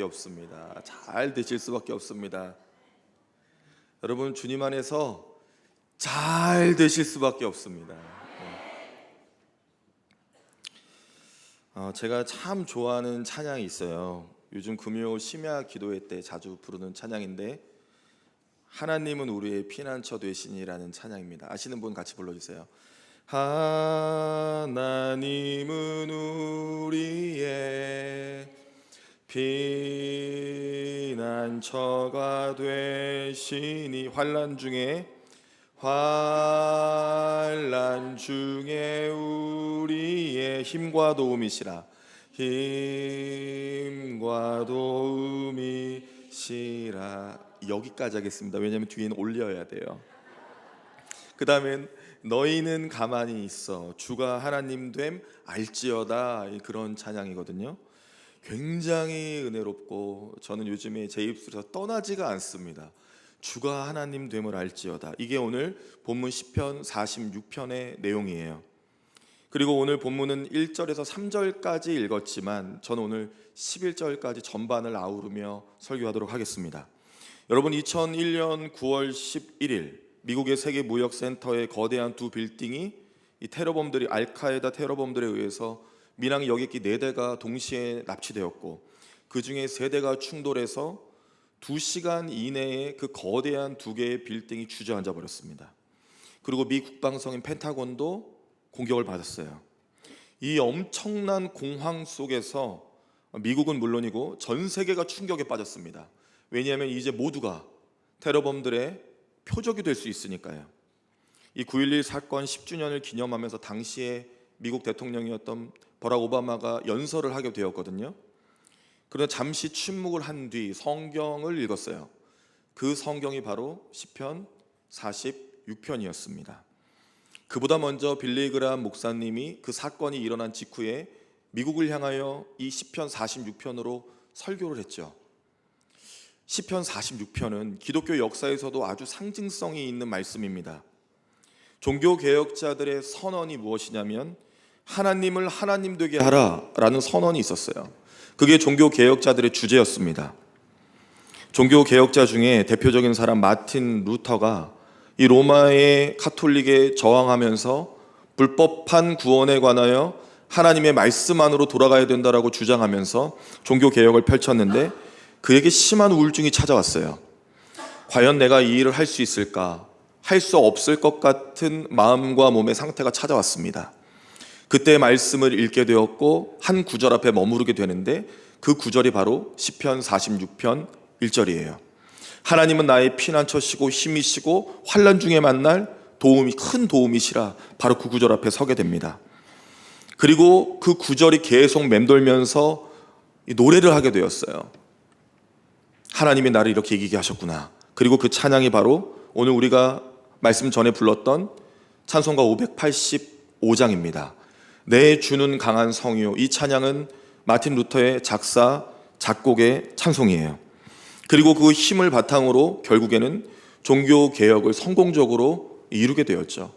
없습니다. 잘 되실 수밖에 없습니다. 여러분, 주님 안에서 잘 되실 수밖에 없습니다. 제가 참 좋아하는 찬양이 있어요. 요즘 금요 심야 기도회 때 자주 부르는 찬양인데, 하나님은 우리의 피난처 되시니라는 찬양입니다. 아시는 분 같이 불러주세요. 하나님은 우리의 피난처가 되시니, 환난 중에 우리의 힘과 도움이시라. 여기까지 하겠습니다. 왜냐하면 뒤에는 올려야 돼요. 그 다음엔 너희는 가만히 있어 주가 하나님 됨 알지어다, 그런 찬양이거든요. 굉장히 은혜롭고 저는 요즘에 제 입술에서 떠나지가 않습니다. 주가 하나님 됨을 알지어다. 이게 오늘 본문 시편 46편의 내용이에요. 그리고 오늘 본문은 1절에서 3절까지 읽었지만 저는 오늘 11절까지 전반을 아우르며 설교하도록 하겠습니다. 여러분, 2001년 9월 11일 미국의 세계무역센터의 거대한 두 빌딩이 알카에다 테러범들에 의해서 민항 여객기 4대가 동시에 납치되었고, 그 중에 3대가 충돌해서 2시간 이내에 그 거대한 2개의 빌딩이 주저앉아 버렸습니다. 그리고 미 국방성인 펜타곤도 공격을 받았어요. 이 엄청난 공황 속에서 미국은 물론이고 전 세계가 충격에 빠졌습니다. 왜냐하면 이제 모두가 테러범들의 표적이 될 수 있으니까요. 이 9.11 사건 10주년을 기념하면서 당시에 미국 대통령이었던 버락 오바마가 연설을 하게 되었거든요. 그러나 잠시 침묵을 한 뒤 성경을 읽었어요. 그 성경이 바로 시편 46편이었습니다. 그보다 먼저 빌리그람 목사님이 그 사건이 일어난 직후에 미국을 향하여 이 시편 46편으로 설교를 했죠. 시편 46편은 기독교 역사에서도 아주 상징성이 있는 말씀입니다. 종교개혁자들의 선언이 무엇이냐면 하나님을 하나님 되게 하라라는 선언이 있었어요. 그게 종교개혁자들의 주제였습니다. 종교개혁자 중에 대표적인 사람 마틴 루터가 이 로마의 카톨릭에 저항하면서 불법한 구원에 관하여 하나님의 말씀 안으로 돌아가야 된다라고 주장하면서 종교개혁을 펼쳤는데 그에게 심한 우울증이 찾아왔어요. 과연 내가 이 일을 할 수 있을까? 할 수 없을 것 같은 마음과 몸의 상태가 찾아왔습니다. 그때 말씀을 읽게 되었고 한 구절 앞에 머무르게 되는데 그 구절이 바로 시편 46편 1절이에요. 하나님은 나의 피난처시고 힘이시고 환난 중에 만날 큰 도움이시라. 바로 그 구절 앞에 서게 됩니다. 그리고 그 구절이 계속 맴돌면서 노래를 하게 되었어요. 하나님이 나를 이렇게 이기게 하셨구나. 그리고 그 찬양이 바로 오늘 우리가 말씀 전에 불렀던 찬송가 585장입니다. 내 주는 강한 성이요. 이 찬양은 마틴 루터의 작사, 작곡의 찬송이에요. 그리고 그 힘을 바탕으로 결국에는 종교개혁을 성공적으로 이루게 되었죠.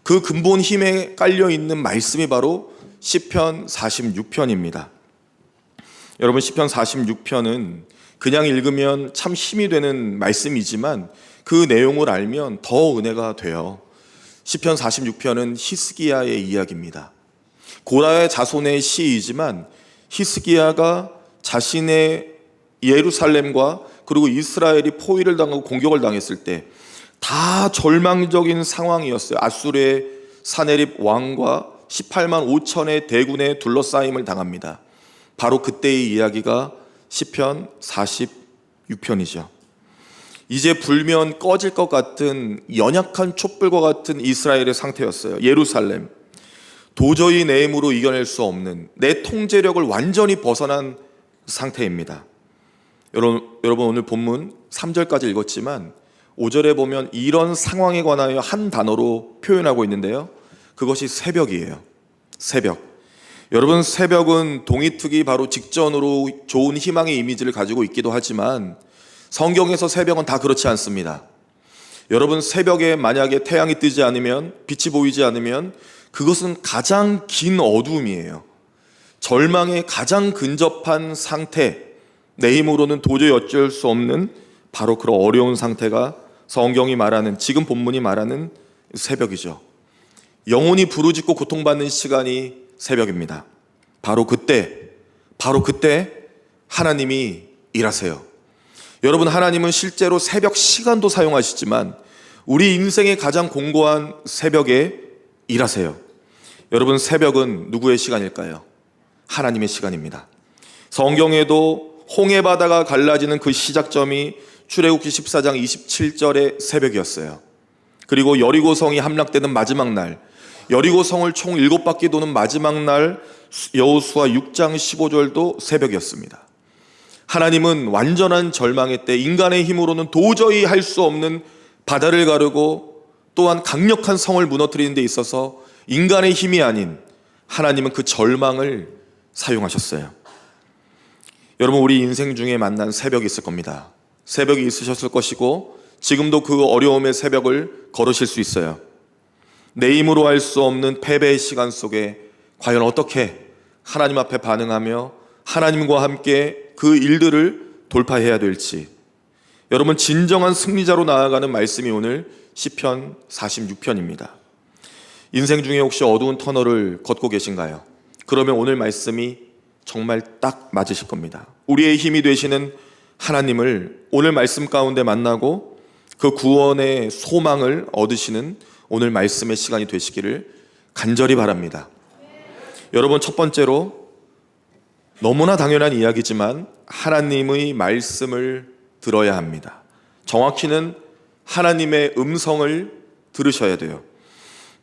그 근본 힘에 깔려있는 말씀이 바로 시편 46편입니다. 여러분, 시편 46편은 그냥 읽으면 참 힘이 되는 말씀이지만 그 내용을 알면 더 은혜가 돼요. 시편 46편은 히스기야의 이야기입니다. 고라의 자손의 시이지만 히스기야가 자신의 예루살렘과 그리고 이스라엘이 포위를 당하고 공격을 당했을 때 다 절망적인 상황이었어요. 아수르의 사네립 왕과 18만 5천의 대군의 둘러싸임을 당합니다. 바로 그때의 이야기가 시편 46편이죠. 이제 불면 꺼질 것 같은 연약한 촛불과 같은 이스라엘의 상태였어요. 예루살렘, 도저히 내 힘으로 이겨낼 수 없는, 내 통제력을 완전히 벗어난 상태입니다. 여러분, 오늘 본문 3절까지 읽었지만 5절에 보면 이런 상황에 관하여 한 단어로 표현하고 있는데요, 그것이 새벽이에요. 새벽. 여러분, 새벽은 동이특이 바로 직전으로 좋은 희망의 이미지를 가지고 있기도 하지만 성경에서 새벽은 다 그렇지 않습니다. 여러분, 새벽에 만약에 태양이 뜨지 않으면, 빛이 보이지 않으면 그것은 가장 긴 어두움이에요. 절망에 가장 근접한 상태, 내 힘으로는 도저히 어쩔 수 없는 바로 그런 어려운 상태가 성경이 말하는, 지금 본문이 말하는 새벽이죠. 영혼이 부르짖고 고통받는 시간이 새벽입니다. 바로 그때 하나님이 일하세요. 여러분, 하나님은 실제로 새벽 시간도 사용하시지만 우리 인생의 가장 공고한 새벽에 일하세요. 여러분, 새벽은 누구의 시간일까요? 하나님의 시간입니다. 성경에도 홍해 바다가 갈라지는 그 시작점이 출애굽기 14장 27절의 새벽이었어요. 그리고 여리고성이 함락되는 마지막 날, 여리고성을 총 7바퀴 도는 마지막 날 여호수아 6장 15절도 새벽이었습니다. 하나님은 완전한 절망의 때 인간의 힘으로는 도저히 할 수 없는 바다를 가르고 또한 강력한 성을 무너뜨리는 데 있어서 인간의 힘이 아닌 하나님은 그 절망을 사용하셨어요. 여러분, 우리 인생 중에 만난 새벽이 있을 겁니다. 새벽이 있으셨을 것이고 지금도 그 어려움의 새벽을 걸으실 수 있어요. 내 힘으로 할 수 없는 패배의 시간 속에 과연 어떻게 하나님 앞에 반응하며 하나님과 함께 그 일들을 돌파해야 될지, 여러분, 진정한 승리자로 나아가는 말씀이 오늘 시편 46편입니다. 인생 중에 혹시 어두운 터널을 걷고 계신가요? 그러면 오늘 말씀이 정말 딱 맞으실 겁니다. 우리의 힘이 되시는 하나님을 오늘 말씀 가운데 만나고 그 구원의 소망을 얻으시는 오늘 말씀의 시간이 되시기를 간절히 바랍니다. 여러분, 첫 번째로 너무나 당연한 이야기지만 하나님의 말씀을 들어야 합니다. 정확히는 하나님의 음성을 들으셔야 돼요.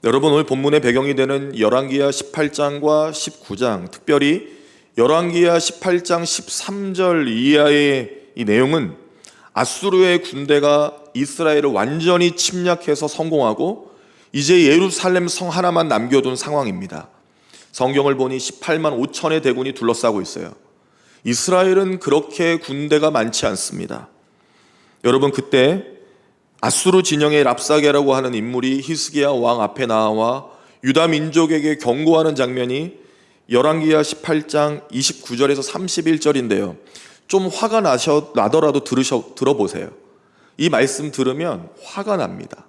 여러분, 오늘 본문의 배경이 되는 열왕기하 18장과 19장, 특별히 열왕기하 18장 13절 이하의 이 내용은 아수르의 군대가 이스라엘을 완전히 침략해서 성공하고 이제 예루살렘 성 하나만 남겨둔 상황입니다. 성경을 보니 18만 5천의 대군이 둘러싸고 있어요. 이스라엘은 그렇게 군대가 많지 않습니다. 여러분, 그때 아수르 진영의 랍사게라고 하는 인물이 히스기야 왕 앞에 나와 유다 민족에게 경고하는 장면이 열왕기하 18장 29절에서 31절인데요. 좀 화가 나더라도 들어보세요. 이 말씀 들으면 화가 납니다.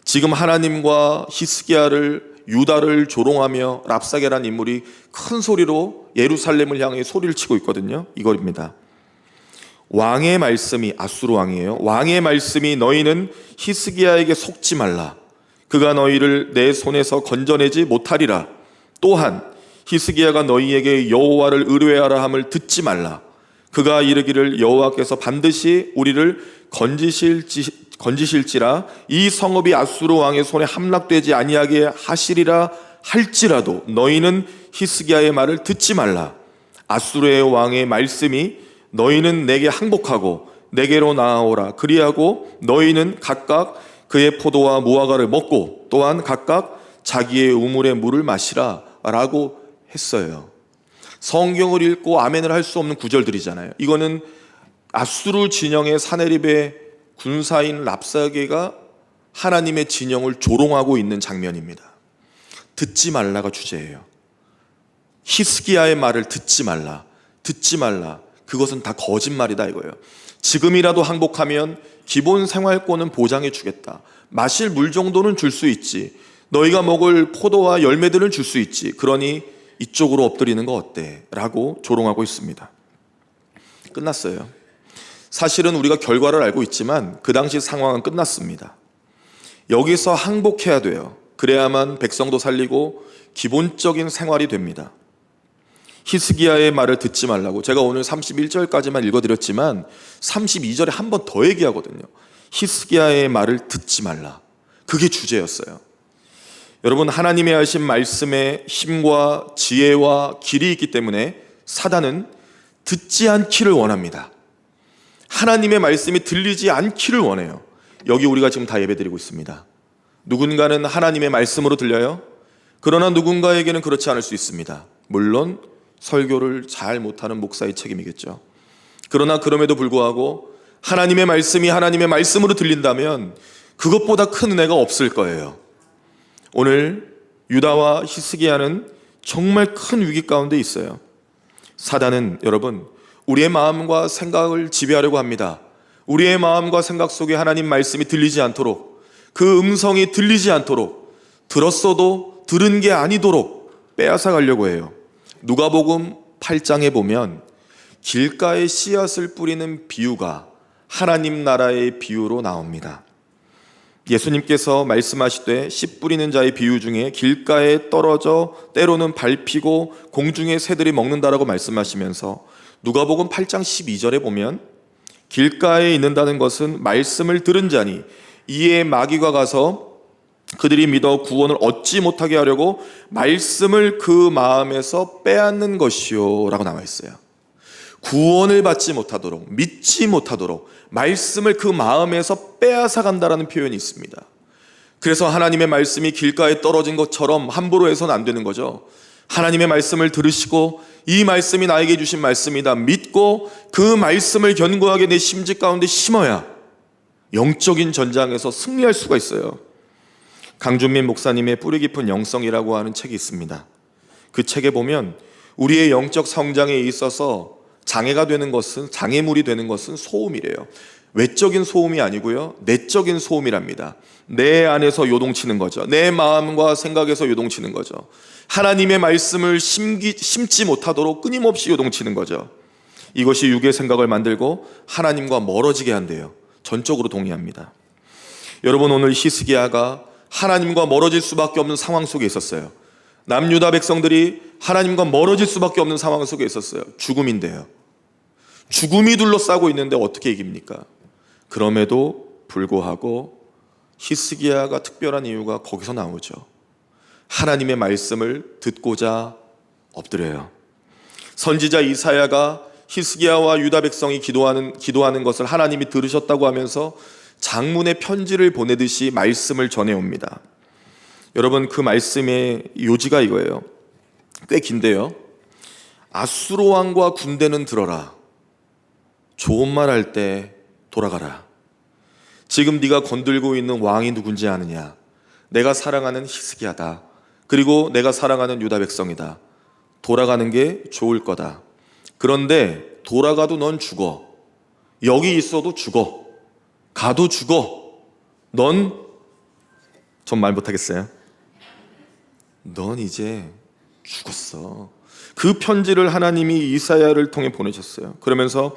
지금 하나님과 히스기야를, 유다를 조롱하며 랍사게라는 인물이 큰 소리로 예루살렘을 향해 소리를 치고 있거든요. 이겁니다. 왕의 말씀이, 아수르 왕이에요. 왕의 말씀이 너희는 히스기야에게 속지 말라. 그가 너희를 내 손에서 건져내지 못하리라. 또한 히스기야가 너희에게 여호와를 의뢰하라 함을 듣지 말라. 그가 이르기를 여호와께서 반드시 우리를 건지실지라 이 성읍이 아수르 왕의 손에 함락되지 아니하게 하시리라 할지라도 너희는 히스기야의 말을 듣지 말라. 아수르의 왕의 말씀이 너희는 내게 항복하고 내게로 나아오라. 그리하고 너희는 각각 그의 포도와 무화과를 먹고 또한 각각 자기의 우물의 물을 마시라 라고 했어요. 성경을 읽고 아멘을 할 수 없는 구절들이잖아요. 이거는 아수르 진영의 사네립의 군사인 랍사게가 하나님의 진영을 조롱하고 있는 장면입니다. 듣지 말라가 주제예요. 히스기야의 말을 듣지 말라. 그것은 다 거짓말이다 이거예요. 지금이라도 항복하면 기본 생활권은 보장해 주겠다. 마실 물 정도는 줄 수 있지. 너희가 먹을 포도와 열매들은 줄 수 있지. 그러니 이쪽으로 엎드리는 거 어때? 라고 조롱하고 있습니다. 끝났어요. 사실은 우리가 결과를 알고 있지만 그 당시 상황은 끝났습니다. 여기서 항복해야 돼요. 그래야만 백성도 살리고 기본적인 생활이 됩니다. 히스기야의 말을 듣지 말라고. 제가 오늘 31절까지만 읽어드렸지만 32절에 한 번 더 얘기하거든요. 히스기야의 말을 듣지 말라. 그게 주제였어요. 여러분, 하나님의 하신 말씀에 힘과 지혜와 길이 있기 때문에 사단은 듣지 않기를 원합니다. 하나님의 말씀이 들리지 않기를 원해요. 여기 우리가 지금 다 예배드리고 있습니다. 누군가는 하나님의 말씀으로 들려요. 그러나 누군가에게는 그렇지 않을 수 있습니다. 물론 설교를 잘 못하는 목사의 책임이겠죠. 그러나 그럼에도 불구하고 하나님의 말씀이 하나님의 말씀으로 들린다면 그것보다 큰 은혜가 없을 거예요. 오늘 유다와 히스기야는 정말 큰 위기 가운데 있어요. 사단은 여러분, 우리의 마음과 생각을 지배하려고 합니다. 우리의 마음과 생각 속에 하나님 말씀이 들리지 않도록, 그 음성이 들리지 않도록, 들었어도 들은 게 아니도록 빼앗아 가려고 해요. 누가복음 8장에 보면 길가에 씨앗을 뿌리는 비유가 하나님 나라의 비유로 나옵니다. 예수님께서 말씀하시되 씨 뿌리는 자의 비유 중에 길가에 떨어져 때로는 밟히고 공중의 새들이 먹는다라고 말씀하시면서 누가복음 8장 12절에 보면 길가에 있는다는 것은 말씀을 들은 자니 이에 마귀가 가서 그들이 믿어 구원을 얻지 못하게 하려고 말씀을 그 마음에서 빼앗는 것이요 라고 나와 있어요. 구원을 받지 못하도록, 믿지 못하도록 말씀을 그 마음에서 빼앗아 간다라는 표현이 있습니다. 그래서 하나님의 말씀이 길가에 떨어진 것처럼 함부로 해서는 안 되는 거죠. 하나님의 말씀을 들으시고 이 말씀이 나에게 주신 말씀이다 믿고 그 말씀을 견고하게 내 심지 가운데 심어야 영적인 전장에서 승리할 수가 있어요. 강준민 목사님의 뿌리 깊은 영성이라고 하는 책이 있습니다. 그 책에 보면 우리의 영적 성장에 있어서 장애가 되는 것은, 장애물이 되는 것은 소음이래요. 외적인 소음이 아니고요, 내적인 소음이랍니다. 내 안에서 요동치는 거죠. 내 마음과 생각에서 요동치는 거죠. 하나님의 말씀을 심지 못하도록 끊임없이 요동치는 거죠. 이것이 육의 생각을 만들고 하나님과 멀어지게 한대요. 전적으로 동의합니다. 여러분, 오늘 히스기야가 하나님과 멀어질 수밖에 없는 상황 속에 있었어요. 남유다 백성들이 하나님과 멀어질 수밖에 없는 상황 속에 있었어요. 죽음인데요. 죽음이 둘러싸고 있는데 어떻게 이깁니까? 그럼에도 불구하고 히스기야가 특별한 이유가 거기서 나오죠. 하나님의 말씀을 듣고자 엎드려요. 선지자 이사야가 히스기야와 유다 백성이 기도하는 것을 하나님이 들으셨다고 하면서 장문의 편지를 보내듯이 말씀을 전해옵니다. 여러분, 그 말씀의 요지가 이거예요. 꽤 긴데요. 아수르 왕과 군대는 들어라. 좋은 말 할 때 돌아가라. 지금 네가 건들고 있는 왕이 누군지 아느냐? 내가 사랑하는 히스기야다. 그리고 내가 사랑하는 유다 백성이다. 돌아가는 게 좋을 거다. 그런데 돌아가도 넌 죽어. 여기 있어도 죽어. 가도 죽어. 전 말 못하겠어요. 넌 이제 죽었어. 그 편지를 하나님이 이사야를 통해 보내셨어요. 그러면서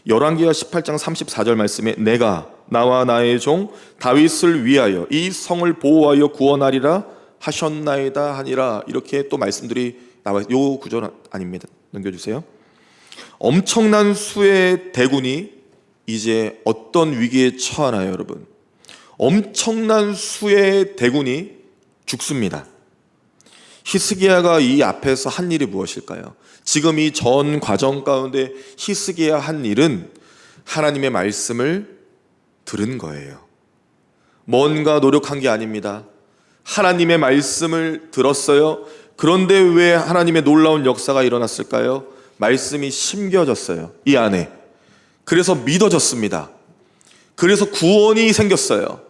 열왕기하 18장 34절 말씀에 내가 나와 나의 종 다윗을 위하여 이 성을 보호하여 구원하리라 하셨나이다 하니라, 이렇게 또 말씀들이 나와요. 요 구절 아닙니다. 넘겨주세요. 엄청난 수의 대군이 이제 어떤 위기에 처하나요, 여러분? 엄청난 수의 대군이 죽습니다. 히스기야가 이 앞에서 한 일이 무엇일까요? 지금 이 전 과정 가운데 히스기야 한 일은 하나님의 말씀을 들은 거예요. 뭔가 노력한 게 아닙니다. 하나님의 말씀을 들었어요. 그런데 왜 하나님의 놀라운 역사가 일어났을까요? 말씀이 심겨졌어요, 이 안에. 그래서 믿어졌습니다. 그래서 구원이 생겼어요.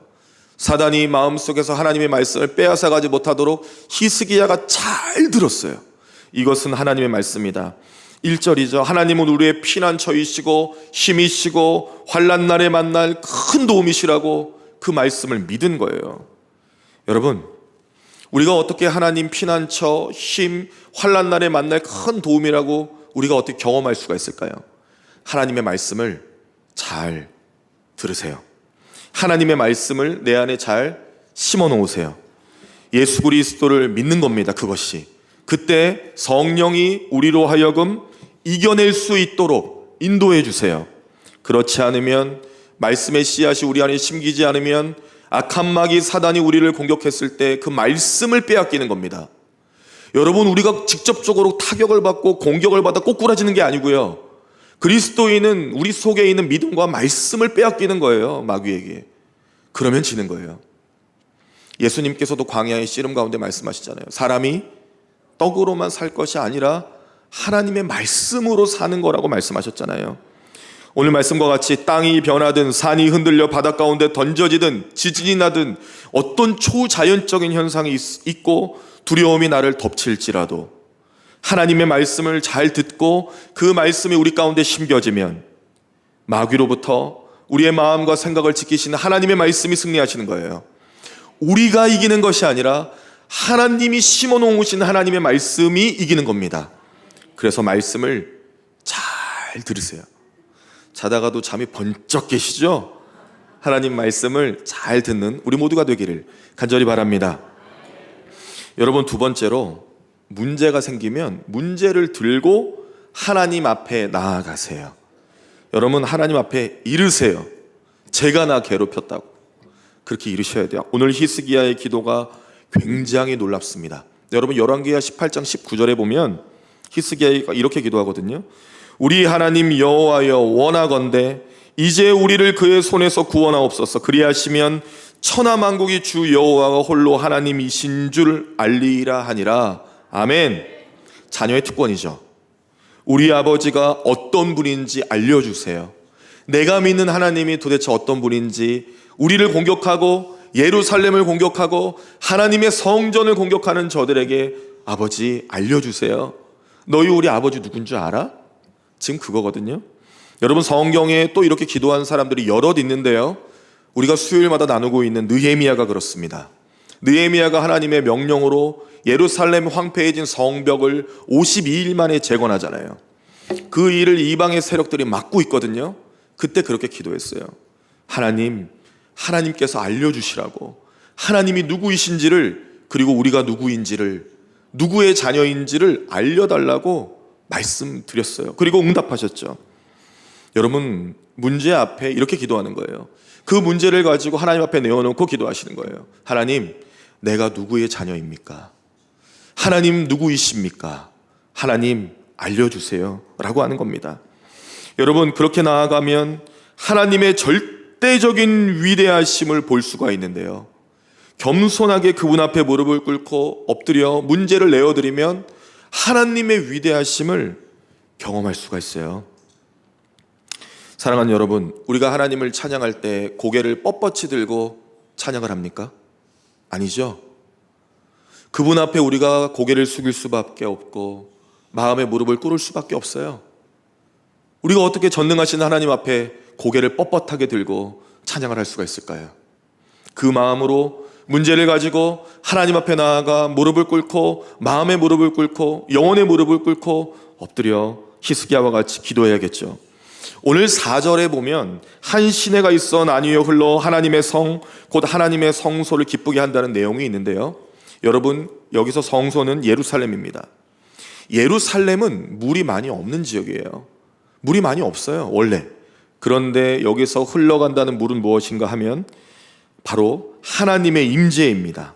사단이 마음속에서 하나님의 말씀을 빼앗아가지 못하도록 히스기야가 잘 들었어요. 이것은 하나님의 말씀이다. 1절이죠. 하나님은 우리의 피난처이시고 힘이시고 환난 날에 만날 큰 도움이시라고 그 말씀을 믿은 거예요. 여러분, 우리가 어떻게 하나님 피난처, 힘, 환난 날에 만날 큰 도움이라고 우리가 어떻게 경험할 수가 있을까요? 하나님의 말씀을 잘 들으세요. 하나님의 말씀을 내 안에 잘 심어 놓으세요. 예수 그리스도를 믿는 겁니다. 그것이. 그때 성령이 우리로 하여금 이겨낼 수 있도록 인도해 주세요. 그렇지 않으면, 말씀의 씨앗이 우리 안에 심기지 않으면 악한 마귀 사단이 우리를 공격했을 때 그 말씀을 빼앗기는 겁니다. 여러분, 우리가 직접적으로 타격을 받고 공격을 받아 꼬꾸라지는 게 아니고요, 그리스도인은 우리 속에 있는 믿음과 말씀을 빼앗기는 거예요, 마귀에게. 그러면 지는 거예요. 예수님께서도 광야의 씨름 가운데 말씀하시잖아요. 사람이 떡으로만 살 것이 아니라 하나님의 말씀으로 사는 거라고 말씀하셨잖아요. 오늘 말씀과 같이 땅이 변하든 산이 흔들려 바닷 가운데 던져지든 지진이 나든 어떤 초자연적인 현상이 있고 두려움이 나를 덮칠지라도 하나님의 말씀을 잘 듣고 그 말씀이 우리 가운데 심겨지면 마귀로부터 우리의 마음과 생각을 지키시는 하나님의 말씀이 승리하시는 거예요. 우리가 이기는 것이 아니라 하나님이 심어놓으신 하나님의 말씀이 이기는 겁니다. 그래서 말씀을 잘 들으세요. 자다가도 잠이 번쩍 깨시죠? 하나님 말씀을 잘 듣는 우리 모두가 되기를 간절히 바랍니다. 여러분, 두 번째로 문제가 생기면 문제를 들고 하나님 앞에 나아가세요. 여러분, 하나님 앞에 이르세요. 제가 나 괴롭혔다고. 그렇게 이르셔야 돼요. 오늘 히스기야의 기도가 굉장히 놀랍습니다. 여러분, 열왕기하 18장 19절에 보면 히스기야가 이렇게 기도하거든요. 우리 하나님 여호와여, 원하건대 이제 우리를 그의 손에서 구원하옵소서. 그리하시면 천하만국이 주 여호와가 홀로 하나님이신 줄 알리라 하니라. 아멘. 자녀의 특권이죠. 우리 아버지가 어떤 분인지 알려주세요. 내가 믿는 하나님이 도대체 어떤 분인지, 우리를 공격하고 예루살렘을 공격하고 하나님의 성전을 공격하는 저들에게 아버지 알려주세요. 너희 우리 아버지 누군 줄 알아? 지금 그거거든요. 여러분, 성경에 또 이렇게 기도한 사람들이 여럿 있는데요, 우리가 수요일마다 나누고 있는 느헤미야가 그렇습니다. 느헤미야가 하나님의 명령으로 예루살렘 황폐해진 성벽을 52일 만에 재건하잖아요. 그 일을 이방의 세력들이 막고 있거든요. 그때 그렇게 기도했어요. 하나님께서 알려주시라고, 하나님이 누구이신지를, 그리고 우리가 누구인지를, 누구의 자녀인지를 알려달라고 말씀드렸어요. 그리고 응답하셨죠. 여러분, 문제 앞에 이렇게 기도하는 거예요. 그 문제를 가지고 하나님 앞에 내어놓고 기도하시는 거예요. 하나님, 내가 누구의 자녀입니까? 하나님 누구이십니까? 하나님 알려주세요 라고 하는 겁니다. 여러분, 그렇게 나아가면 하나님의 절대적인 위대하심을 볼 수가 있는데요, 겸손하게 그분 앞에 무릎을 꿇고 엎드려 문제를 내어드리면 하나님의 위대하심을 경험할 수가 있어요. 사랑하는 여러분, 우리가 하나님을 찬양할 때 고개를 뻣뻣이 들고 찬양을 합니까? 아니죠. 그분 앞에 우리가 고개를 숙일 수밖에 없고 마음의 무릎을 꿇을 수밖에 없어요. 우리가 어떻게 전능하신 하나님 앞에 고개를 뻣뻣하게 들고 찬양을 할 수가 있을까요? 그 마음으로 문제를 가지고 하나님 앞에 나아가 무릎을 꿇고, 마음의 무릎을 꿇고, 영혼의 무릎을 꿇고 엎드려 히스기야와 같이 기도해야겠죠. 오늘 4절에 보면 한 시내가 있어 나뉘어 흘러 하나님의 성, 곧 하나님의 성소를 기쁘게 한다는 내용이 있는데요, 여러분, 여기서 성소는 예루살렘입니다. 예루살렘은 물이 많이 없는 지역이에요. 물이 많이 없어요, 원래. 그런데 여기서 흘러간다는 물은 무엇인가 하면 바로 하나님의 임재입니다.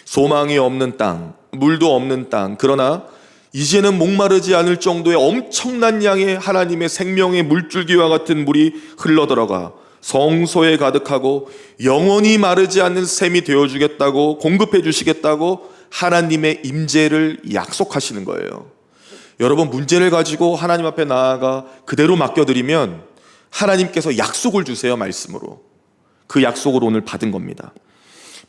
소망이 없는 땅, 물도 없는 땅, 그러나 이제는 목마르지 않을 정도의 엄청난 양의 하나님의 생명의 물줄기와 같은 물이 흘러들어가 성소에 가득하고 영원히 마르지 않는 샘이 되어주겠다고, 공급해 주시겠다고 하나님의 임재를 약속하시는 거예요. 여러분, 문제를 가지고 하나님 앞에 나아가 그대로 맡겨드리면 하나님께서 약속을 주세요, 말씀으로. 그 약속을 오늘 받은 겁니다.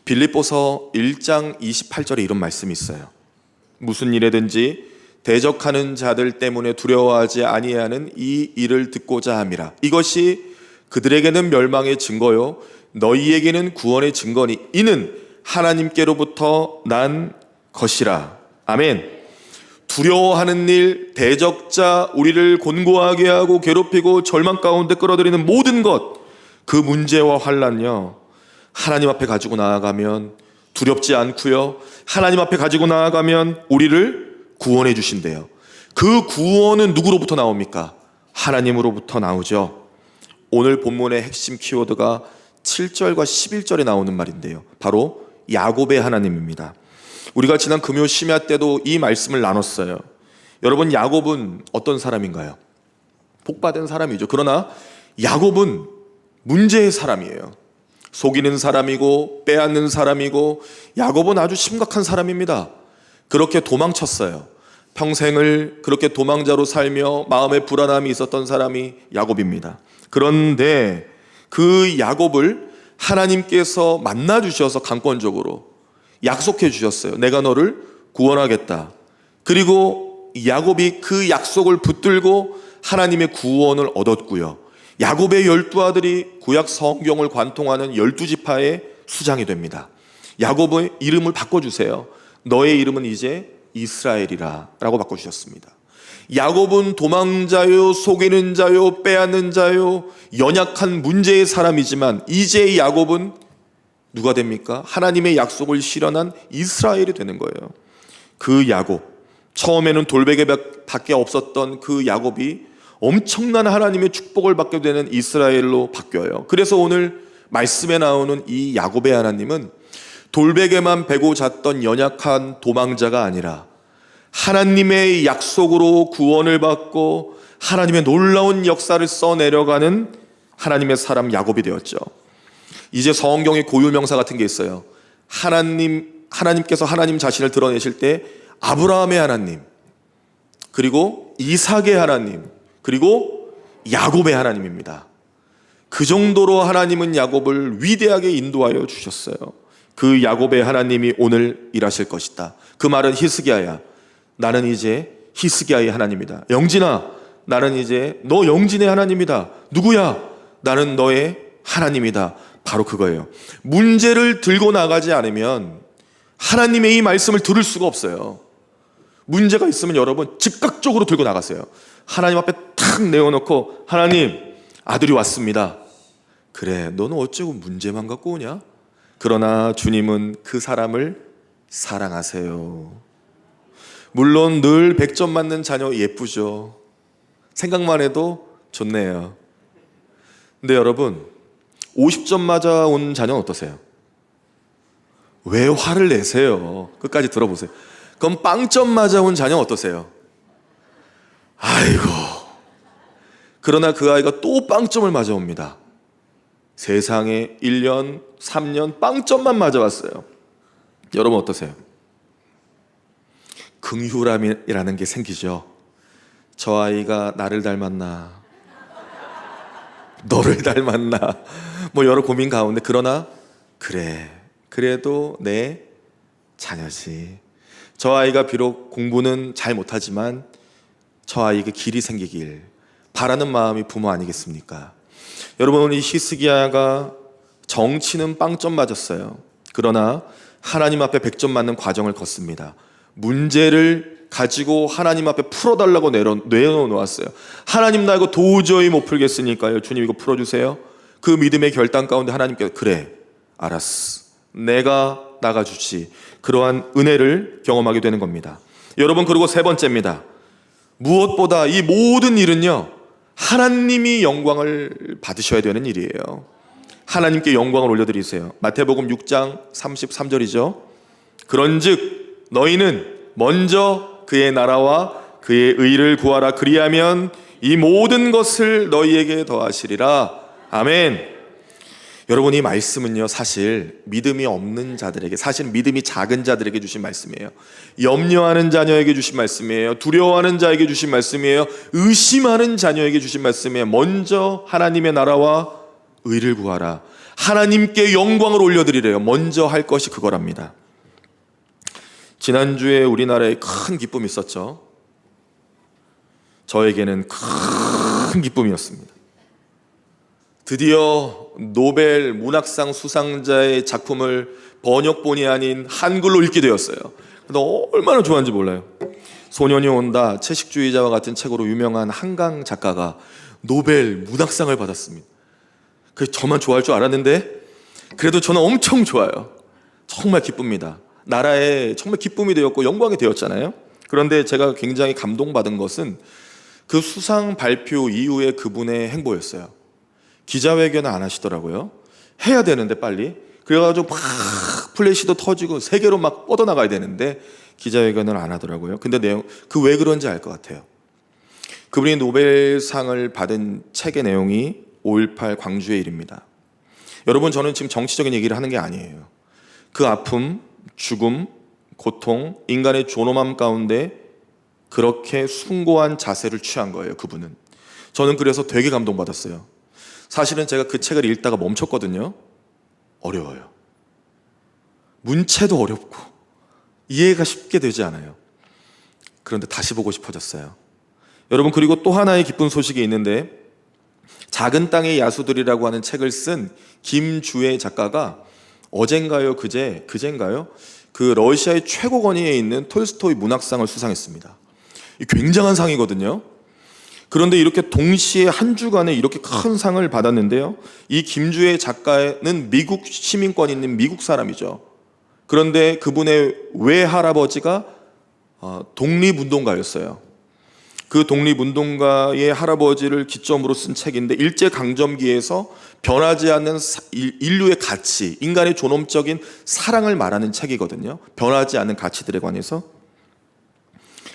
빌립보서 1장 28절에 이런 말씀이 있어요. 무슨 일에든지 대적하는 자들 때문에 두려워하지 아니하는 이 일을 듣고자 함이라. 이것이 그들에게는 멸망의 증거요 너희에게는 구원의 증거니 이는 하나님께로부터 난 것이라. 아멘. 두려워하는 일, 대적자, 우리를 곤고하게 하고 괴롭히고 절망 가운데 끌어들이는 모든 것, 그 문제와 환난요, 하나님 앞에 가지고 나아가면 두렵지 않고요, 하나님 앞에 가지고 나아가면 우리를 구원해 주신대요. 그 구원은 누구로부터 나옵니까? 하나님으로부터 나오죠. 오늘 본문의 핵심 키워드가 7절과 11절에 나오는 말인데요, 바로 야곱의 하나님입니다. 우리가 지난 금요 심야 때도 이 말씀을 나눴어요. 여러분, 야곱은 어떤 사람인가요? 복받은 사람이죠. 그러나 야곱은 문제의 사람이에요. 속이는 사람이고 빼앗는 사람이고, 야곱은 아주 심각한 사람입니다. 그렇게 도망쳤어요. 평생을 그렇게 도망자로 살며 마음에 불안함이 있었던 사람이 야곱입니다. 그런데 그 야곱을 하나님께서 만나 주셔서 강권적으로 약속해 주셨어요. 내가 너를 구원하겠다. 그리고 야곱이 그 약속을 붙들고 하나님의 구원을 얻었고요. 야곱의 12아들이 구약 성경을 관통하는 12지파의 수장이 됩니다. 야곱의 이름을 바꿔주세요. 너의 이름은 이제 이스라엘이라 라고 바꿔주셨습니다. 야곱은 도망자요, 속이는 자요, 빼앗는 자요, 연약한 문제의 사람이지만 이제 야곱은 누가 됩니까? 하나님의 약속을 실현한 이스라엘이 되는 거예요. 그 야곱, 처음에는 돌베개밖에 없었던 그 야곱이 엄청난 하나님의 축복을 받게 되는 이스라엘로 바뀌어요. 그래서 오늘 말씀에 나오는 이 야곱의 하나님은 돌베개만 베고 잤던 연약한 도망자가 아니라 하나님의 약속으로 구원을 받고 하나님의 놀라운 역사를 써내려가는 하나님의 사람 야곱이 되었죠. 이제 성경에 고유명사 같은 게 있어요. 하나님께서 하나님 자신을 드러내실 때 아브라함의 하나님, 그리고 이삭의 하나님, 그리고 야곱의 하나님입니다. 그 정도로 하나님은 야곱을 위대하게 인도하여 주셨어요. 그 야곱의 하나님이 오늘 일하실 것이다. 그 말은 히스기야야, 나는 이제 히스기야의 하나님이다. 영진아, 나는 이제 너 영진의 하나님이다. 누구야? 나는 너의 하나님이다. 바로 그거예요. 문제를 들고 나가지 않으면 하나님의 이 말씀을 들을 수가 없어요. 문제가 있으면 여러분 즉각적으로 들고 나가세요. 하나님 앞에 탁 내어놓고, 하나님, 아들이 왔습니다. 그래, 너는 어쩌고 문제만 갖고 오냐? 그러나 주님은 그 사람을 사랑하세요. 물론 늘 100점 맞는 자녀 예쁘죠. 생각만 해도 좋네요. 근데 여러분, 50점 맞아온 자녀는 어떠세요? 왜 화를 내세요? 끝까지 들어보세요. 그럼 빵점 맞아온 자녀는 어떠세요? 아이고. 그러나 그 아이가 또 빵점을 맞아옵니다. 세상에 1년, 3년 빵점만 맞아왔어요. 여러분 어떠세요? 긍휼함이라는 게 생기죠. 저 아이가 나를 닮았나, 너를 닮았나, 뭐 여러 고민 가운데, 그러나 그래, 그래도 내 자녀지. 저 아이가 비록 공부는 잘 못하지만 저 아이에게 길이 생기길 바라는 마음이 부모 아니겠습니까? 여러분, 이 히스기야가 정치는 빵점 맞았어요. 그러나 하나님 앞에 100점 맞는 과정을 걷습니다. 문제를 가지고 하나님 앞에 풀어달라고 내어놓았어요. 하나님, 나 이거 도저히 못 풀겠으니까요, 주님 이거 풀어주세요. 그 믿음의 결단 가운데 하나님께서 그래, 알았어, 내가 나가주지. 그러한 은혜를 경험하게 되는 겁니다. 여러분, 그리고 세 번째입니다. 무엇보다 이 모든 일은요, 하나님이 영광을 받으셔야 되는 일이에요. 하나님께 영광을 올려드리세요. 마태복음 6장 33절이죠. 그런즉 너희는 먼저 그의 나라와 그의 의를 구하라. 그리하면 이 모든 것을 너희에게 더하시리라. 아멘. 여러분, 이 말씀은요, 사실 믿음이 없는 자들에게, 사실 믿음이 작은 자들에게 주신 말씀이에요. 염려하는 자녀에게 주신 말씀이에요. 두려워하는 자에게 주신 말씀이에요. 의심하는 자녀에게 주신 말씀이에요. 먼저 하나님의 나라와 의를 구하라. 하나님께 영광을 올려드리래요. 먼저 할 것이 그거랍니다. 지난주에 우리나라에 큰 기쁨이 있었죠. 저에게는 큰 기쁨이었습니다. 드디어 노벨 문학상 수상자의 작품을 번역본이 아닌 한글로 읽게 되었어요. 얼마나 좋아하는지 몰라요. 소년이 온다, 채식주의자와 같은 책으로 유명한 한강 작가가 노벨 문학상을 받았습니다. 그래서 저만 좋아할 줄 알았는데 그래도 저는 엄청 좋아요. 정말 기쁩니다. 나라에 정말 기쁨이 되었고 영광이 되었잖아요. 그런데 제가 굉장히 감동받은 것은 그 수상 발표 이후에 그분의 행보였어요. 기자회견을 안 하시더라고요. 해야 되는데 빨리. 그래가지고 막 플래시도 터지고 세계로 막 뻗어나가야 되는데 기자회견을 안 하더라고요. 근데 그 왜 그런지 알 것 같아요. 그분이 노벨상을 받은 책의 내용이 5.18 광주의 일입니다. 여러분, 저는 지금 정치적인 얘기를 하는 게 아니에요. 그 아픔, 죽음, 고통, 인간의 존엄함 가운데 그렇게 숭고한 자세를 취한 거예요, 그분은. 저는 그래서 되게 감동받았어요. 사실은 제가 그 책을 읽다가 멈췄거든요. 어려워요. 문체도 어렵고 이해가 쉽게 되지 않아요. 그런데 다시 보고 싶어졌어요. 여러분, 그리고 또 하나의 기쁜 소식이 있는데, 작은 땅의 야수들이라고 하는 책을 쓴 김주혜 작가가 어젠가요, 그젠가요? 그 러시아의 최고 권위에 있는 톨스토이 문학상을 수상했습니다. 굉장한 상이거든요. 그런데 이렇게 동시에 한 주간에 이렇게 큰 상을 받았는데요. 이 김주혜 작가는 미국 시민권이 있는 미국 사람이죠. 그런데 그분의 외할아버지가 독립운동가였어요. 그 독립운동가의 할아버지를 기점으로 쓴 책인데, 일제강점기에서 변하지 않는 인류의 가치, 인간의 존엄적인 사랑을 말하는 책이거든요. 변하지 않는 가치들에 관해서.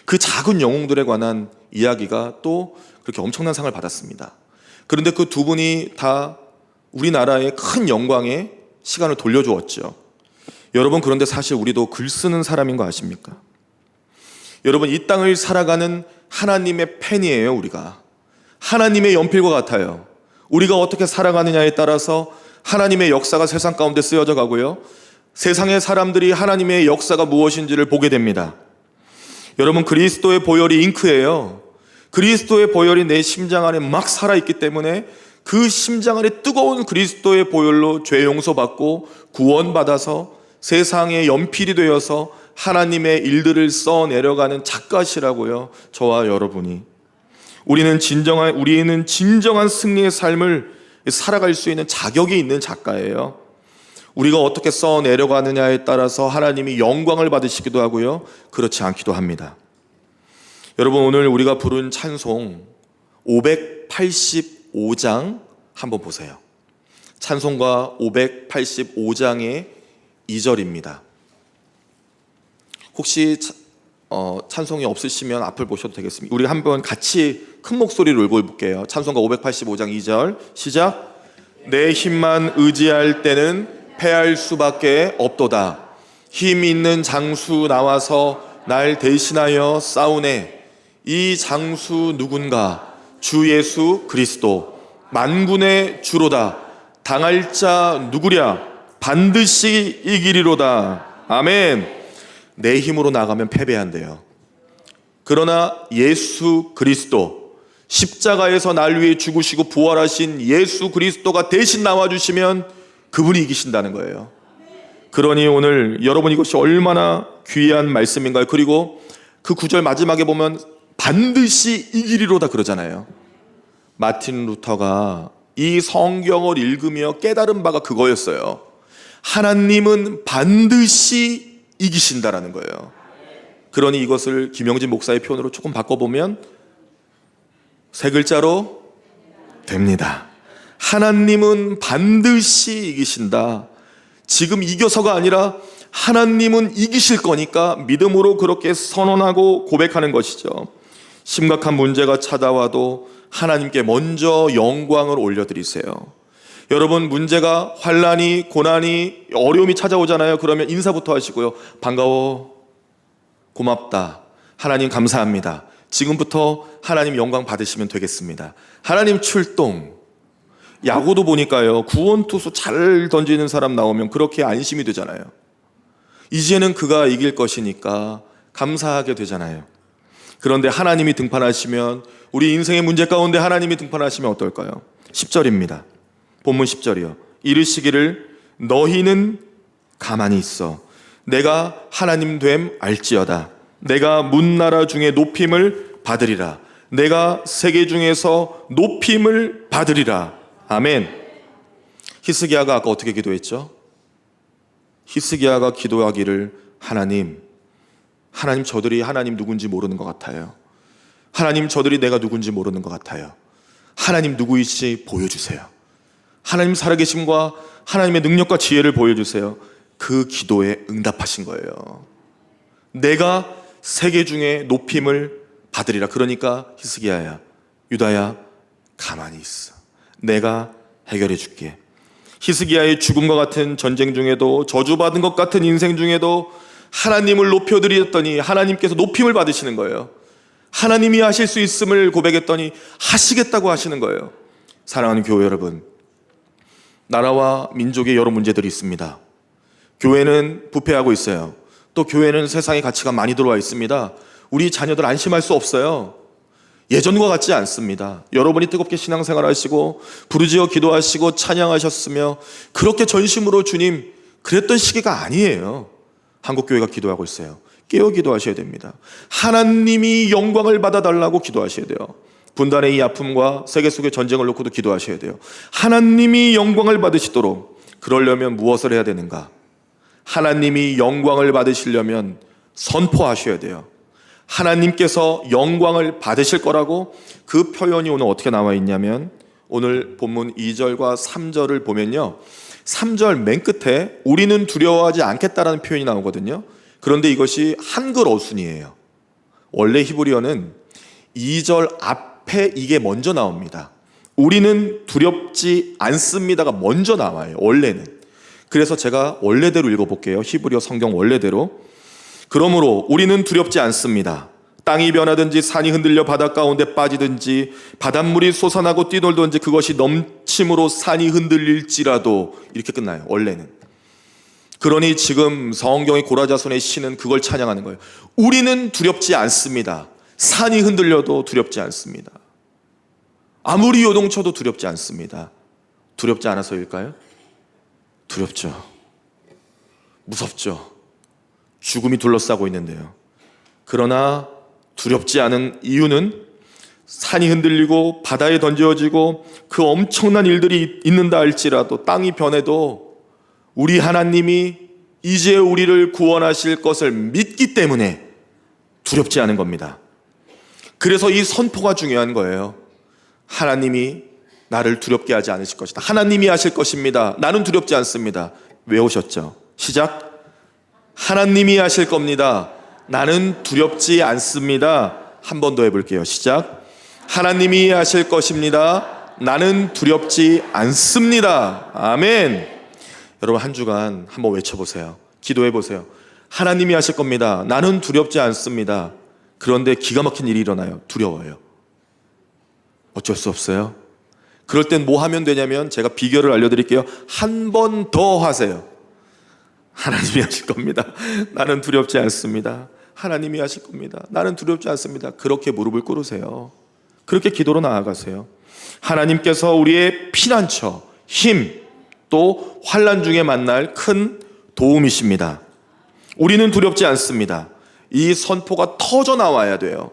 그 작은 영웅들에 관한 이야기가 또 그렇게 엄청난 상을 받았습니다. 그런데 그 두 분이 다 우리나라의 큰 영광에 시간을 돌려주었죠. 여러분, 그런데 사실 우리도 글 쓰는 사람인 거 아십니까? 여러분, 이 땅을 살아가는 하나님의 펜이에요. 우리가 하나님의 연필과 같아요. 우리가 어떻게 살아가느냐에 따라서 하나님의 역사가 세상 가운데 쓰여져 가고요, 세상의 사람들이 하나님의 역사가 무엇인지를 보게 됩니다. 여러분, 그리스도의 보혈이 잉크예요. 그리스도의 보혈이 내 심장 안에 막 살아있기 때문에 그 심장 안에 뜨거운 그리스도의 보혈로 죄 용서받고 구원받아서 세상의 연필이 되어서 하나님의 일들을 써내려가는 작가시라고요, 저와 여러분이. 우리는 진정한 승리의 삶을 살아갈 수 있는 자격이 있는 작가예요. 우리가 어떻게 써내려가느냐에 따라서 하나님이 영광을 받으시기도 하고요, 그렇지 않기도 합니다. 여러분, 오늘 우리가 부른 찬송 585장 한번 보세요. 찬송가 585장의 2절입니다. 혹시 찬송이 없으시면 앞을 보셔도 되겠습니다. 우리 한번 같이 큰 목소리로 읽어볼게요. 찬송가 585장 2절 시작. 내 힘만 의지할 때는 패할 수밖에 없도다. 힘 있는 장수 나와서 날 대신하여 싸우네. 이 장수 누군가? 주 예수 그리스도 만군의 주로다. 당할 자 누구랴? 반드시 이기리로다. 아멘. 내 힘으로 나가면 패배한대요. 그러나 예수 그리스도, 십자가에서 날 위해 죽으시고 부활하신 예수 그리스도가 대신 나와주시면 그분이 이기신다는 거예요. 그러니 오늘 여러분, 이것이 얼마나 귀한 말씀인가요? 그리고 그 구절 마지막에 보면 반드시 이기리로다 그러잖아요. 마틴 루터가 이 성경을 읽으며 깨달은 바가 그거였어요. 하나님은 반드시 이기신다라는 거예요. 그러니 이것을 김영진 목사의 표현으로 조금 바꿔보면 세 글자로 됩니다. 하나님은 반드시 이기신다. 지금 이겨서가 아니라 하나님은 이기실 거니까 믿음으로 그렇게 선언하고 고백하는 것이죠. 심각한 문제가 찾아와도 하나님께 먼저 영광을 올려드리세요. 여러분, 문제가, 환난이, 고난이, 어려움이 찾아오잖아요. 그러면 인사부터 하시고요. 반가워, 고맙다, 하나님 감사합니다. 지금부터 하나님 영광 받으시면 되겠습니다. 하나님 출동. 야구도 보니까요, 구원투수 잘 던지는 사람 나오면 그렇게 안심이 되잖아요. 이제는 그가 이길 것이니까 감사하게 되잖아요. 그런데 하나님이 등판하시면, 우리 인생의 문제 가운데 하나님이 등판하시면 어떨까요? 10절입니다. 본문 10절이요. 이르시기를 너희는 가만히 있어. 내가 하나님 됨 알지어다. 내가 문나라 중에 높임을 받으리라. 내가 세계 중에서 높임을 받으리라. 아멘. 히스기야가 아까 어떻게 기도했죠? 히스기야가 기도하기를 하나님 저들이 하나님 누군지 모르는 것 같아요. 하나님, 저들이 내가 누군지 모르는 것 같아요. 하나님 누구이시 보여주세요. 하나님 살아계심과 하나님의 능력과 지혜를 보여주세요. 그 기도에 응답하신 거예요. 내가 세계 중에 높임을 받으리라. 그러니까 히스기야야, 유다야, 가만히 있어. 내가 해결해 줄게. 히스기야의 죽음과 같은 전쟁 중에도, 저주받은 것 같은 인생 중에도 하나님을 높여드렸더니 하나님께서 높임을 받으시는 거예요. 하나님이 하실 수 있음을 고백했더니 하시겠다고 하시는 거예요. 사랑하는 교회 여러분, 나라와 민족의 여러 문제들이 있습니다. 교회는 부패하고 있어요. 또 교회는 세상의 가치가 많이 들어와 있습니다. 우리 자녀들 안심할 수 없어요. 예전과 같지 않습니다. 여러분이 뜨겁게 신앙생활 하시고 부르짖어 기도하시고 찬양하셨으며 그렇게 전심으로 주님 그랬던 시기가 아니에요. 한국교회가 기도하고 있어요. 깨어 기도하셔야 됩니다. 하나님이 영광을 받아달라고 기도하셔야 돼요. 분단의 이 아픔과 세계 속의 전쟁을 놓고도 기도하셔야 돼요. 하나님이 영광을 받으시도록, 그러려면 무엇을 해야 되는가? 하나님이 영광을 받으시려면 선포하셔야 돼요. 하나님께서 영광을 받으실 거라고. 그 표현이 오늘 어떻게 나와 있냐면, 오늘 본문 2절과 3절을 보면요, 3절 맨 끝에 우리는 두려워하지 않겠다라는 표현이 나오거든요. 그런데 이것이 한글 어순이에요. 원래 히브리어는 2절 앞에 이게 먼저 나옵니다. 우리는 두렵지 않습니다가 먼저 나와요, 원래는. 그래서 제가 원래대로 읽어볼게요. 히브리어 성경 원래대로. 그러므로 우리는 두렵지 않습니다. 땅이 변하든지 산이 흔들려 바다 가운데 빠지든지 바닷물이 솟아나고 뛰놀든지 그것이 넘침으로 산이 흔들릴지라도, 이렇게 끝나요, 원래는. 그러니 지금 성경의 고라자손의 시는 그걸 찬양하는 거예요. 우리는 두렵지 않습니다. 산이 흔들려도 두렵지 않습니다. 아무리 요동쳐도 두렵지 않습니다. 두렵지 않아서일까요? 두렵죠. 무섭죠. 죽음이 둘러싸고 있는데요. 그러나 두렵지 않은 이유는 산이 흔들리고 바다에 던져지고 그 엄청난 일들이 있는다 할지라도, 땅이 변해도 우리 하나님이 이제 우리를 구원하실 것을 믿기 때문에 두렵지 않은 겁니다. 그래서 이 선포가 중요한 거예요. 하나님이 나를 두렵게 하지 않으실 것이다. 하나님이 하실 것입니다. 나는 두렵지 않습니다. 외우셨죠? 시작. 하나님이 하실 겁니다. 나는 두렵지 않습니다. 한 번 더 해볼게요. 시작. 하나님이 하실 것입니다. 나는 두렵지 않습니다. 아멘. 여러분, 한 주간 한번 외쳐보세요. 기도해보세요. 하나님이 하실 겁니다. 나는 두렵지 않습니다. 그런데 기가 막힌 일이 일어나요. 두려워요. 어쩔 수 없어요. 그럴 땐 뭐 하면 되냐면, 제가 비결을 알려드릴게요. 한 번 더 하세요. 하나님이 하실 겁니다. 나는 두렵지 않습니다. 하나님이 하실 겁니다. 나는 두렵지 않습니다. 그렇게 무릎을 꿇으세요. 그렇게 기도로 나아가세요. 하나님께서 우리의 피난처, 힘, 또 환난 중에 만날 큰 도움이십니다. 우리는 두렵지 않습니다. 이 선포가 터져 나와야 돼요.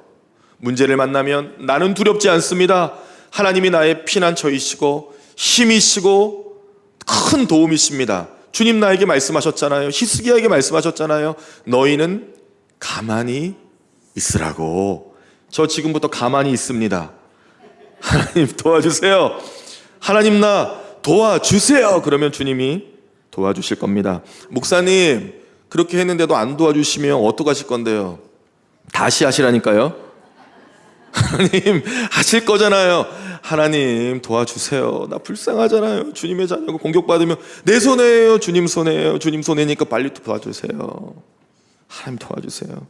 문제를 만나면 나는 두렵지 않습니다. 하나님이 나의 피난처이시고 힘이시고 큰 도움이십니다. 주님 나에게 말씀하셨잖아요. 히스기야에게 말씀하셨잖아요. 너희는 가만히 있으라고. 저 지금부터 가만히 있습니다. 하나님 도와주세요. 하나님 나 도와주세요. 그러면 주님이 도와주실 겁니다. 목사님, 그렇게 했는데도 안 도와주시면 어떡하실 건데요? 다시 하시라니까요. 하나님 하실 거잖아요. 하나님 도와주세요. 나 불쌍하잖아요. 주님의 자녀가 공격받으면 내 손해예요. 주님 손해예요. 주님 손해니까 빨리 도와주세요. 하나님 도와주세요.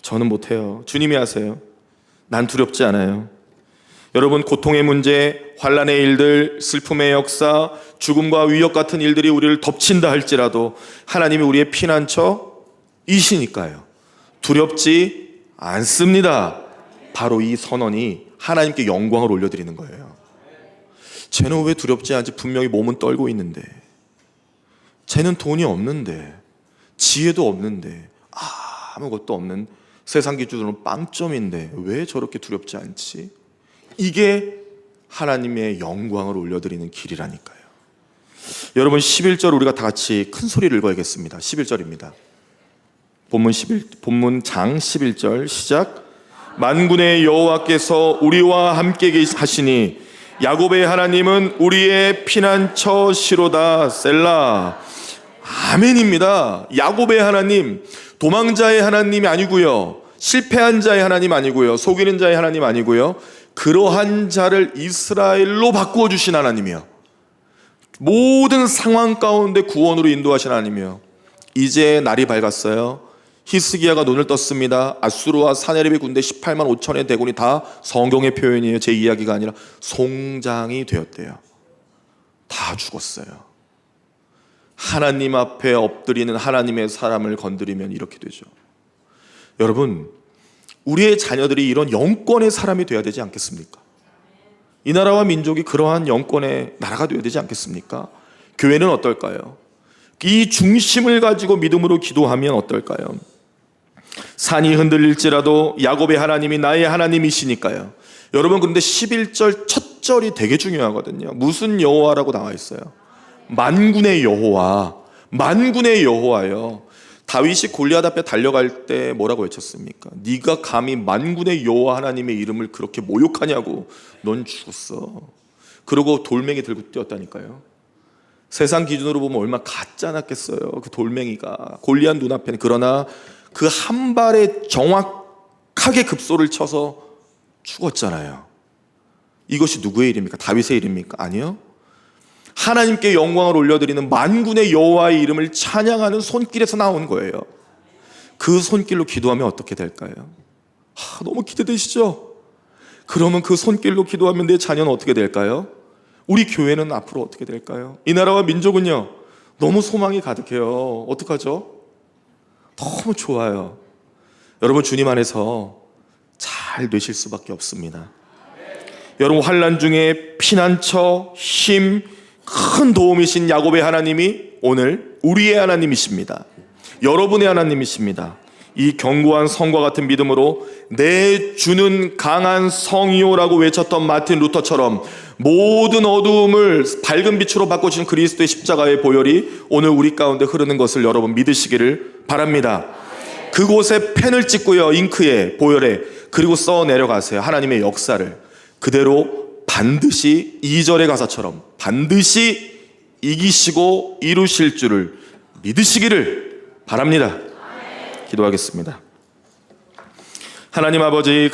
저는 못해요. 주님이 하세요. 난 두렵지 않아요. 여러분, 고통의 문제, 환난의 일들, 슬픔의 역사, 죽음과 위협 같은 일들이 우리를 덮친다 할지라도 하나님이 우리의 피난처이시니까요. 두렵지 않습니다. 바로 이 선언이 하나님께 영광을 올려드리는 거예요. 쟤는 왜 두렵지 않지? 분명히 몸은 떨고 있는데, 쟤는 돈이 없는데, 지혜도 없는데, 아무것도 없는 세상 기준으로는 빵점인데 왜 저렇게 두렵지 않지? 이게 하나님의 영광을 올려드리는 길이라니까요. 여러분, 11절 우리가 다 같이 큰 소리를 읽어야겠습니다. 11절입니다. 본문 장 11절 시작. 만군의 여호와께서 우리와 함께 하시니 야곱의 하나님은 우리의 피난처시로다. 셀라. 아멘입니다. 야곱의 하나님, 도망자의 하나님이 아니고요, 실패한 자의 하나님 아니고요, 속이는 자의 하나님 아니고요, 그러한 자를 이스라엘로 바꾸어 주신 하나님이요, 모든 상황 가운데 구원으로 인도하신 하나님이요. 이제 날이 밝았어요. 히스기야가 눈을 떴습니다. 아수르와 사네립의 군대 18만 5천의 대군이 다 성경의 표현이에요. 제 이야기가 아니라 송장이 되었대요. 다 죽었어요. 하나님 앞에 엎드리는 하나님의 사람을 건드리면 이렇게 되죠. 여러분, 우리의 자녀들이 이런 영권의 사람이 되어야 되지 않겠습니까? 이 나라와 민족이 그러한 영권의 나라가 되어야 되지 않겠습니까? 교회는 어떨까요? 이 중심을 가지고 믿음으로 기도하면 어떨까요? 산이 흔들릴지라도 야곱의 하나님이 나의 하나님이시니까요. 여러분, 그런데 11절 첫 절이 되게 중요하거든요. 무슨 여호와라고 나와 있어요? 만군의 여호와. 만군의 여호와요. 다윗이 골리앗 앞에 달려갈 때 뭐라고 외쳤습니까? 네가 감히 만군의 여호와 하나님의 이름을 그렇게 모욕하냐고. 넌 죽었어. 그러고 돌멩이 들고 뛰었다니까요. 세상 기준으로 보면 얼마나 가짜 났겠어요, 그 돌멩이가 골리앗 눈앞에는. 그러나 그 한 발에 정확하게 급소를 쳐서 죽었잖아요. 이것이 누구의 일입니까? 다윗의 일입니까? 아니요. 하나님께 영광을 올려드리는 만군의 여호와의 이름을 찬양하는 손길에서 나온 거예요. 그 손길로 기도하면 어떻게 될까요? 너무 기대되시죠? 그러면 그 손길로 기도하면 내 자녀는 어떻게 될까요? 우리 교회는 앞으로 어떻게 될까요? 이 나라와 민족은요, 너무 소망이 가득해요. 어떡하죠? 너무 좋아요. 여러분, 주님 안에서 잘 되실 수밖에 없습니다. 여러분, 환난 중에 피난처, 힘, 큰 도움이신 야곱의 하나님이 오늘 우리의 하나님이십니다. 여러분의 하나님이십니다. 이 견고한 성과 같은 믿음으로 내 주는 강한 성이요라고 외쳤던 마틴 루터처럼 모든 어두움을 밝은 빛으로 바꿔주신 그리스도의 십자가의 보혈이 오늘 우리 가운데 흐르는 것을 여러분 믿으시기를 바랍니다. 그곳에 펜을 찍고요, 잉크에, 보혈에, 그리고 써 내려가세요. 하나님의 역사를 그대로 반드시 2절의 가사처럼 반드시 이기시고 이루실 줄을 믿으시기를 바랍니다. 기도하겠습니다. 하나님 아버지,